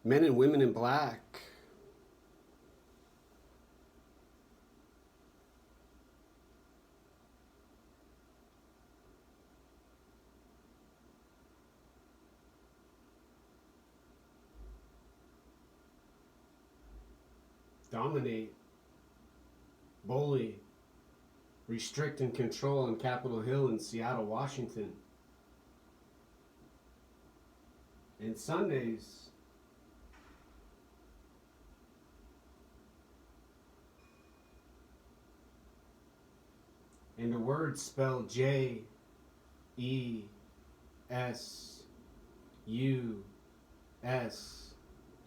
Men and women in black. Dominate, bully, restrict and control on Capitol Hill in Seattle, Washington. And Sundays, and the words spelled JESUS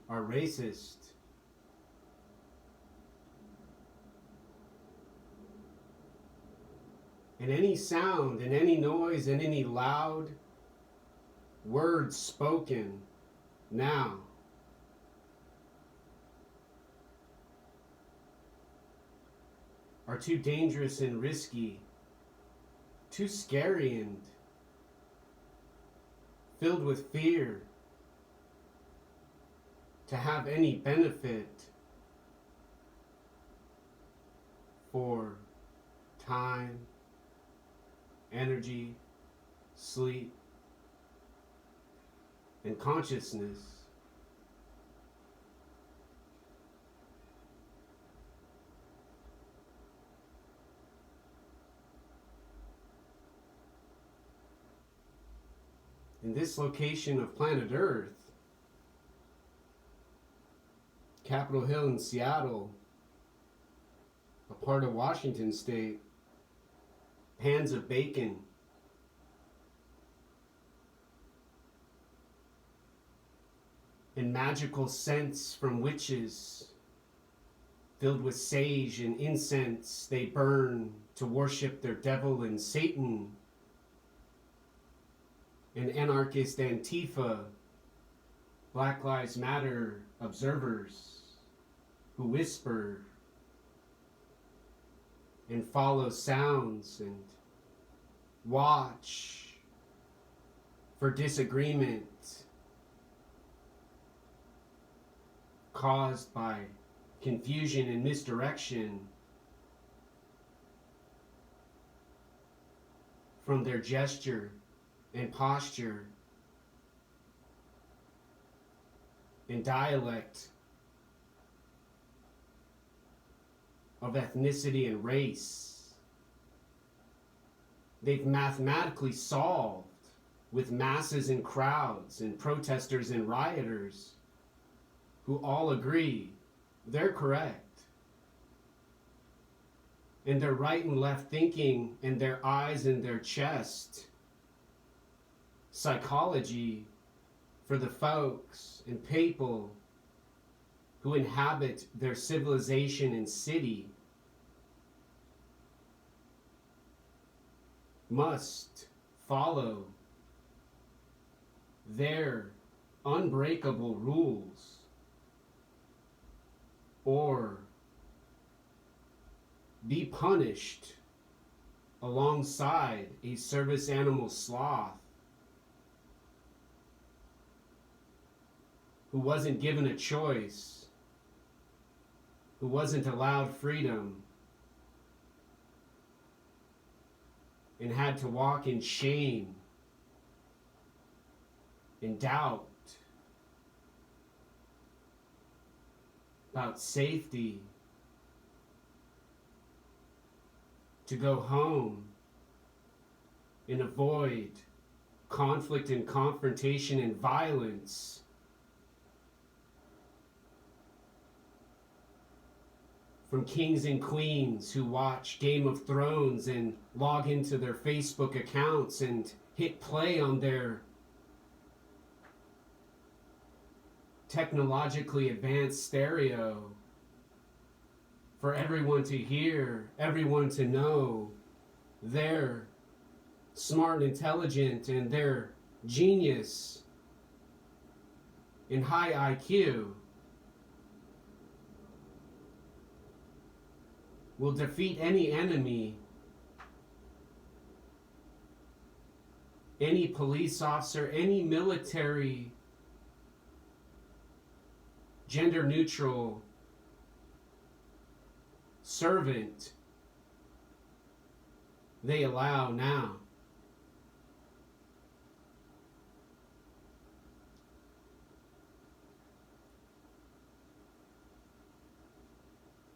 are racist. And any sound and any noise and any loud words spoken now are too dangerous and risky, too scary and filled with fear to have any benefit for time, energy, sleep, and consciousness. In this location of planet Earth, Capitol Hill in Seattle, a part of Washington State, pans of bacon, and magical scents from witches, filled with sage and incense they burn to worship their devil and Satan, and anarchist Antifa, Black Lives Matter observers who whisper and follow sounds and watch for disagreement caused by confusion and misdirection from their gesture and posture and dialect of ethnicity and race. They've mathematically solved with masses and crowds and protesters and rioters who all agree they're correct. And their right and left thinking and their eyes and their chest psychology for the folks and people who inhabit their civilization and city must follow their unbreakable rules or be punished alongside a service animal sloth who wasn't given a choice, who wasn't allowed freedom, and had to walk in shame, in doubt about safety, to go home and avoid conflict and confrontation and violence. From kings and queens who watch Game of Thrones and log into their Facebook accounts and hit play on their technologically advanced stereo for everyone to hear, everyone to know they're smart and intelligent and they're genius and high IQ. Will defeat any enemy, any police officer, any military gender neutral servant they allow now.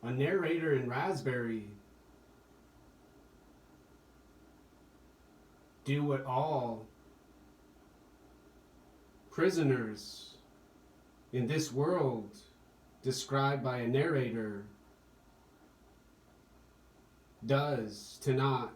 A narrator in Raspberry do what all prisoners in this world described by a narrator does to not.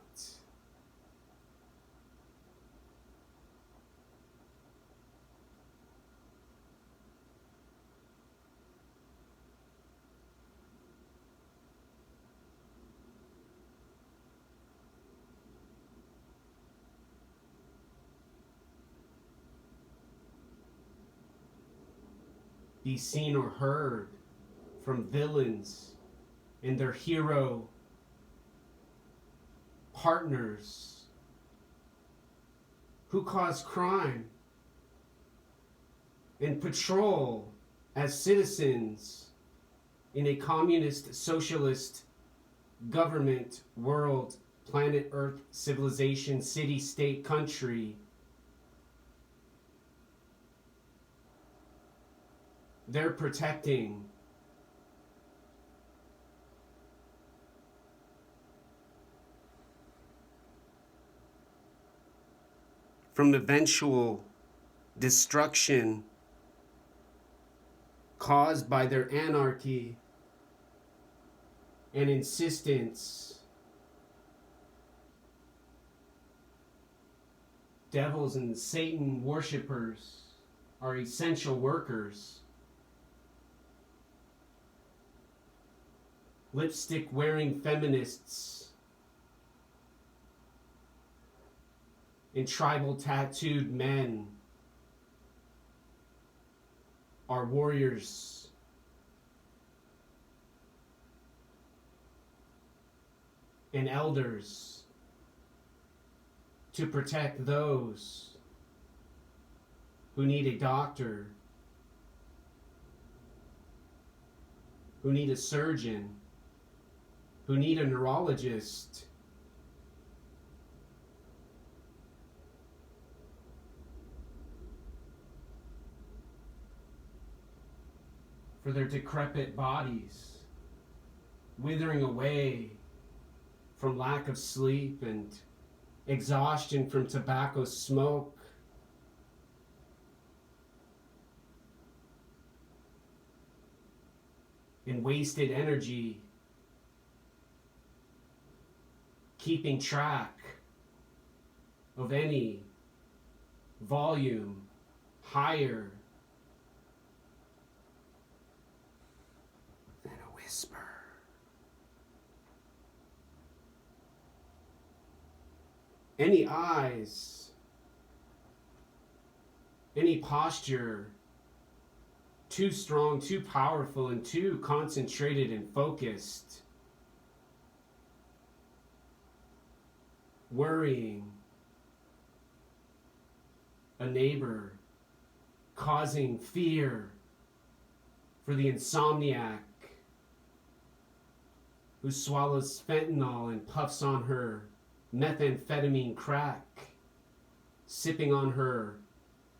Be seen or heard from villains and their hero partners who cause crime and patrol as citizens in a communist, socialist government, world, planet Earth, civilization, city, state, country. They're protecting from eventual destruction caused by their anarchy and insistence. Devils and Satan worshippers are essential workers. Lipstick wearing feminists and tribal tattooed men are warriors. And elders to protect those who need a doctor, who need a surgeon, who need a neurologist, for their decrepit bodies, withering away from lack of sleep and exhaustion from tobacco smoke, and wasted energy, keeping track of any volume higher than a whisper. Any eyes, any posture too strong, too powerful, and too concentrated and focused, worrying a neighbor, causing fear for the insomniac who swallows fentanyl and puffs on her methamphetamine crack, sipping on her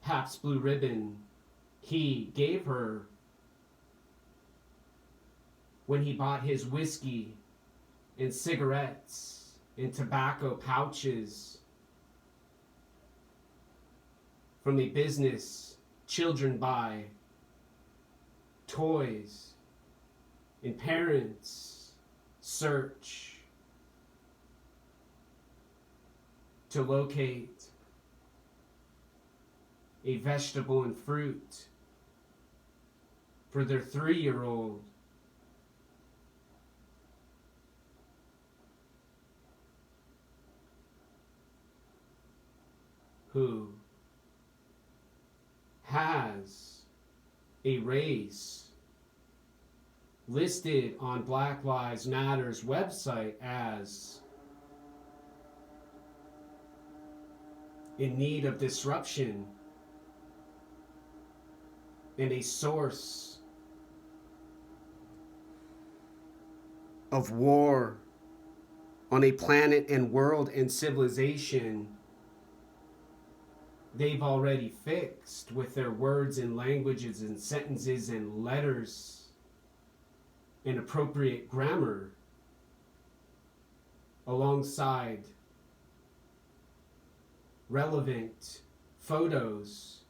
Pabst Blue Ribbon he gave her when he bought his whiskey and cigarettes and tobacco pouches from a business children buy, toys, and parents search to locate a vegetable and fruit for their 3-year-old who has a race listed on Black Lives Matter's website as in need of disruption and a source of war on a planet and world and civilization they've already fixed with their words and languages and sentences and letters and appropriate grammar alongside relevant photos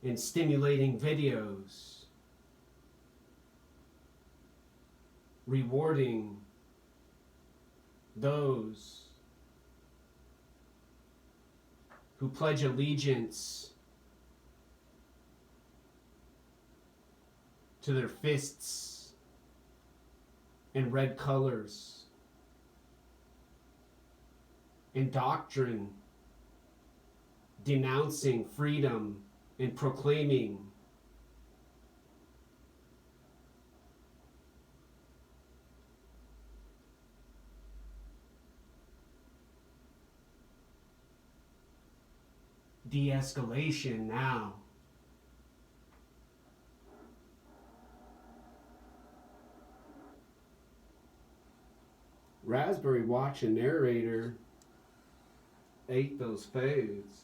and stimulating videos, rewarding those who pledge allegiance to their fists and red colors and doctrine, denouncing freedom and proclaiming de-escalation now. Raspberry Watch and narrator ate those foods.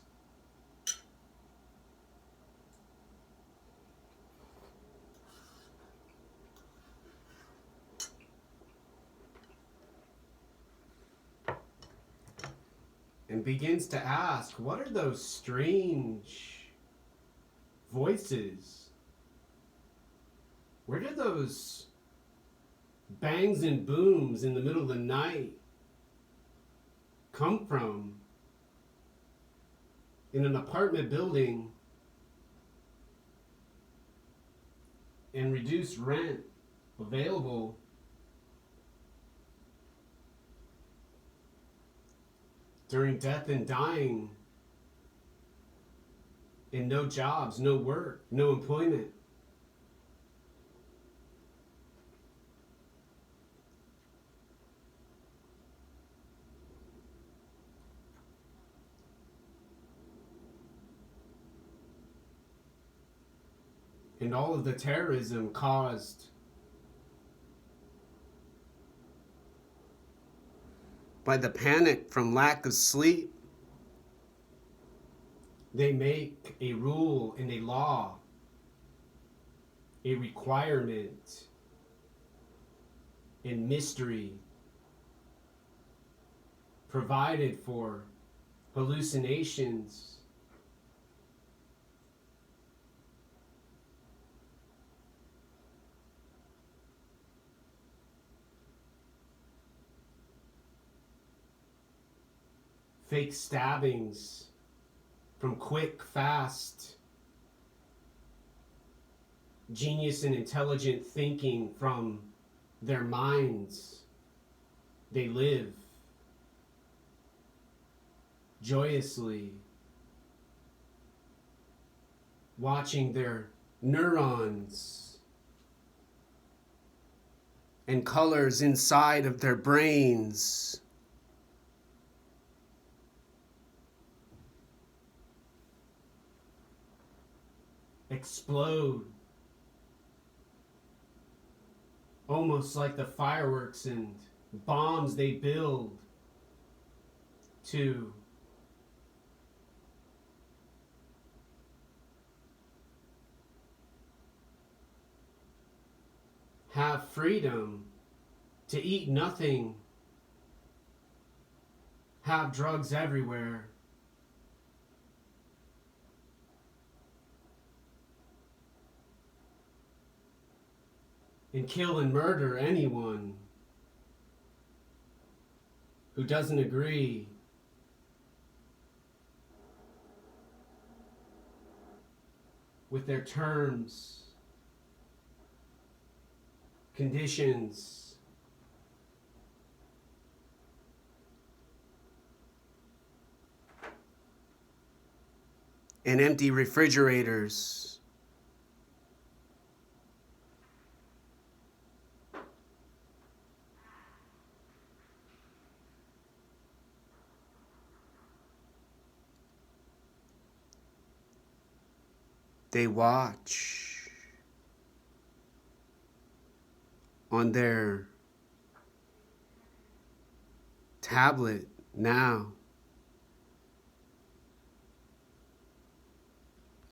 And begins to ask, what are those strange voices? Where do those bangs and booms in the middle of the night come from? In an apartment building and reduced rent available during death and dying, and no jobs, no work, no employment. And all of the terrorism caused by the panic from lack of sleep. They make a rule and a law, a requirement, and mystery provided for hallucinations. Fake stabbings from quick, fast, genius and intelligent thinking from their minds. They live joyously, watching their neurons and colors inside of their brains explode, almost like the fireworks and bombs they build to have freedom, to eat nothing, have drugs everywhere, and kill and murder anyone who doesn't agree with their terms, conditions, and empty refrigerators. They watch on their tablet now